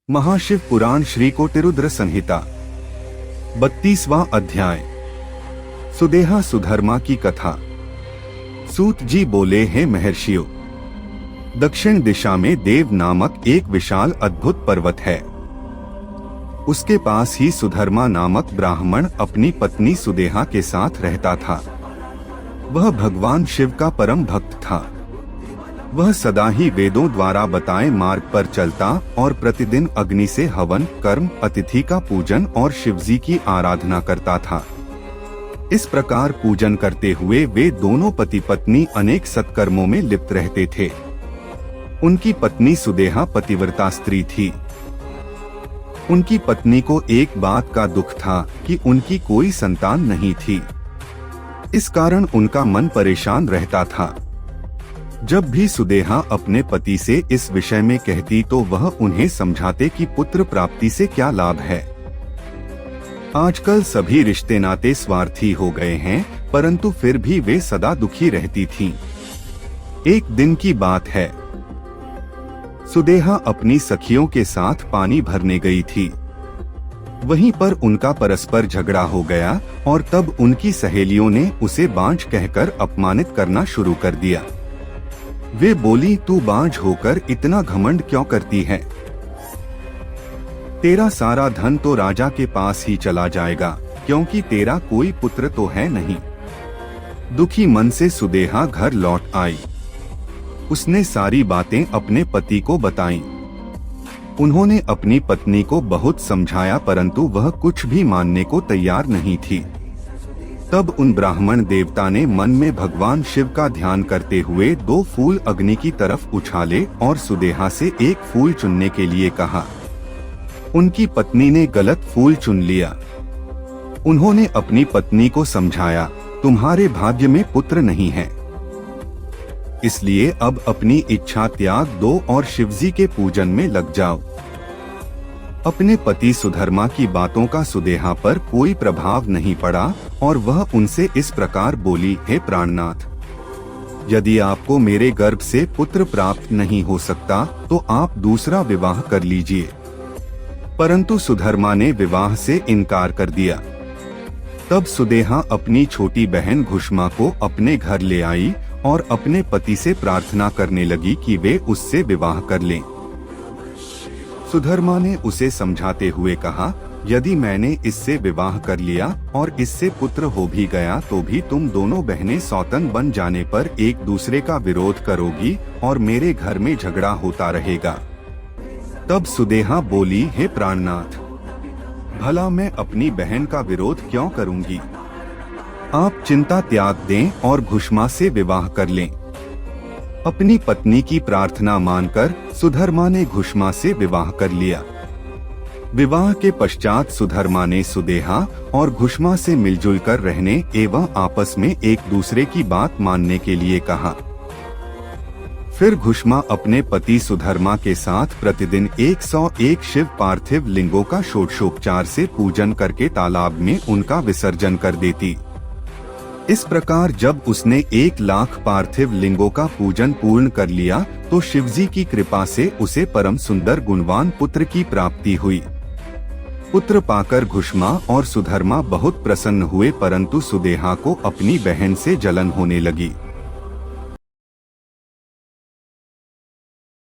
महाशिव पुराण श्री कोटिरुद्र संहिता 32वां अध्याय। सुदेहा सुधर्मा की कथा। सूत जी बोले, हे महर्षियों, दक्षिण दिशा में देव नामक एक विशाल अद्भुत पर्वत है। उसके पास ही सुधर्मा नामक ब्राह्मण अपनी पत्नी सुदेहा के साथ रहता था। वह भगवान शिव का परम भक्त था। वह सदा ही वेदों द्वारा बताए मार्ग पर चलता और प्रतिदिन अग्नि से हवन, कर्म, अतिथि का पूजन और शिवजी की आराधना करता था। इस प्रकार पूजन करते हुए वे दोनों पति पत्नी अनेक सत्कर्मों में लिप्त रहते थे। उनकी पत्नी सुदेहा पतिव्रता स्त्री थी। उनकी पत्नी को एक बात का दुख था कि उनकी कोई संतान नहीं थी। इस कारण उनका मन परेशान रहता था। जब भी सुदेहा अपने पति से इस विषय में कहती तो वह उन्हें समझाते कि पुत्र प्राप्ति से क्या लाभ है। आजकल सभी रिश्ते नाते स्वार्थी हो गए हैं, परंतु फिर भी वे सदा दुखी रहती थीं। एक दिन की बात है, सुदेहा अपनी सखियों के साथ पानी भरने गई थी। वहीं पर उनका परस्पर झगड़ा हो गया और तब उनकी सहेलियों ने उसे बांझ कहकर अपमानित करना शुरू कर दिया। वे बोली, तू बांझ होकर इतना घमंड क्यों करती है? तेरा सारा धन तो राजा के पास ही चला जाएगा, क्योंकि तेरा कोई पुत्र तो है नहीं। दुखी मन से सुदेहा घर लौट आई। उसने सारी बातें अपने पति को बताईं। उन्होंने अपनी पत्नी को बहुत समझाया, परंतु वह कुछ भी मानने को तैयार नहीं थी। तब उन ब्राह्मण देवता ने मन में भगवान शिव का ध्यान करते हुए 2 फूल अग्नि की तरफ उछाले और सुदेहा से एक फूल चुनने के लिए कहा। उनकी पत्नी ने गलत फूल चुन लिया। उन्होंने अपनी पत्नी को समझाया, तुम्हारे भाग्य में पुत्र नहीं है, इसलिए अब अपनी इच्छा त्याग दो और शिवजी के पूजन में लग जाओ। अपने पति सुधर्मा की बातों का सुदेहा पर कोई प्रभाव नहीं पड़ा और वह उनसे इस प्रकार बोली, हे प्राणनाथ, यदि आपको मेरे गर्भ से पुत्र प्राप्त नहीं हो सकता तो आप दूसरा विवाह कर लीजिए। परंतु सुधर्मा ने विवाह से इनकार कर दिया। तब सुदेहा अपनी छोटी बहन घुष्मा को अपने घर ले आई और अपने पति से प्रार्थना करने लगी कि वे उससे विवाह कर लें। सुधर्मा ने उसे समझाते हुए कहा, यदि मैंने इससे विवाह कर लिया और इससे पुत्र हो भी गया तो भी तुम दोनों बहनें सौतन बन जाने पर एक दूसरे का विरोध करोगी और मेरे घर में झगड़ा होता रहेगा। तब सुदेहा बोली, हे प्राणनाथ, भला मैं अपनी बहन का विरोध क्यों करूंगी? आप चिंता त्याग दें और घुष्मा से विवाह कर लें। अपनी पत्नी की प्रार्थना मानकर सुधर्मा ने घुष्मा से विवाह कर लिया। विवाह के पश्चात सुधर्मा ने सुदेहा और घुष्मा से मिलजुल कर रहने एवं आपस में एक दूसरे की बात मानने के लिए कहा। फिर घुष्मा अपने पति सुधर्मा के साथ प्रतिदिन 101 शिव पार्थिव लिंगों का षोडशोपचार से पूजन करके तालाब में उनका विसर्जन कर देती। इस प्रकार जब उसने 1,00,000 पार्थिव लिंगों का पूजन पूर्ण कर लिया तो शिवजी की कृपा से उसे परम सुंदर गुणवान पुत्र की प्राप्ति हुई। पुत्र पाकर घुष्मा और सुधर्मा बहुत प्रसन्न हुए, परंतु सुदेहा को अपनी बहन से जलन होने लगी।